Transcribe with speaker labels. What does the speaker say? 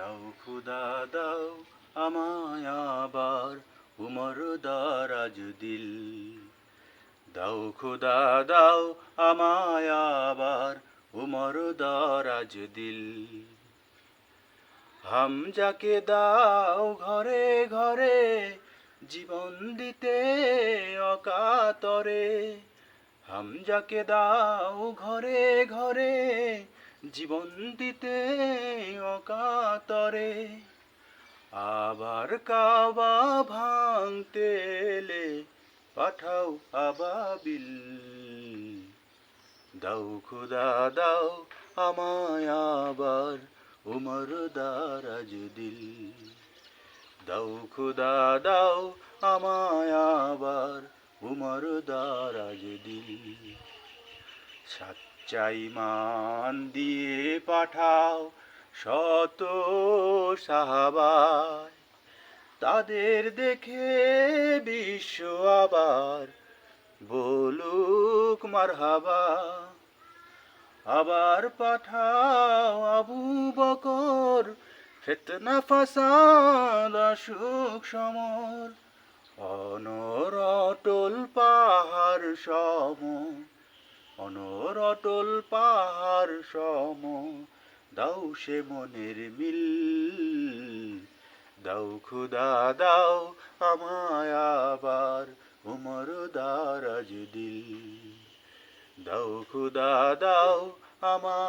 Speaker 1: দাও খুদা দাও আমায় আবার উমর দারাজ দিল। দাও খুদা দাও আমায় আবার উমর দারাজ দিল। হামজাকে দাও ঘরে ঘরে জীবন দিতে অকাতরে। হামজাকে দাও ঘরে ঘরে জীবন দিতে অকাতরে। আবার কাবা ভাঙতে এলে পাঠাও আবাবিল। দাও খুদা দাও আমায় আবার উমর দারাজ দিল। দাও খুদা দাও আমায় আবার উমর দারাজ দিল। সাচ্চা ঈমান দিয়ে পাঠাও শত সাহাবায়। তাদের দেখে বিশ্ব আবার বলুক মারহাবা। আবার পাঠাও আবু বকর, ফিতনা ফাসাদ আসুক সমর। অনর অটল পাহাড় সম, অনর অটল পাহাড় সম দাও সে মনের মিল। দাও খুদা দাও আমায় আবার উমর দারাজ দিল। দাও খুদা দাও আমায়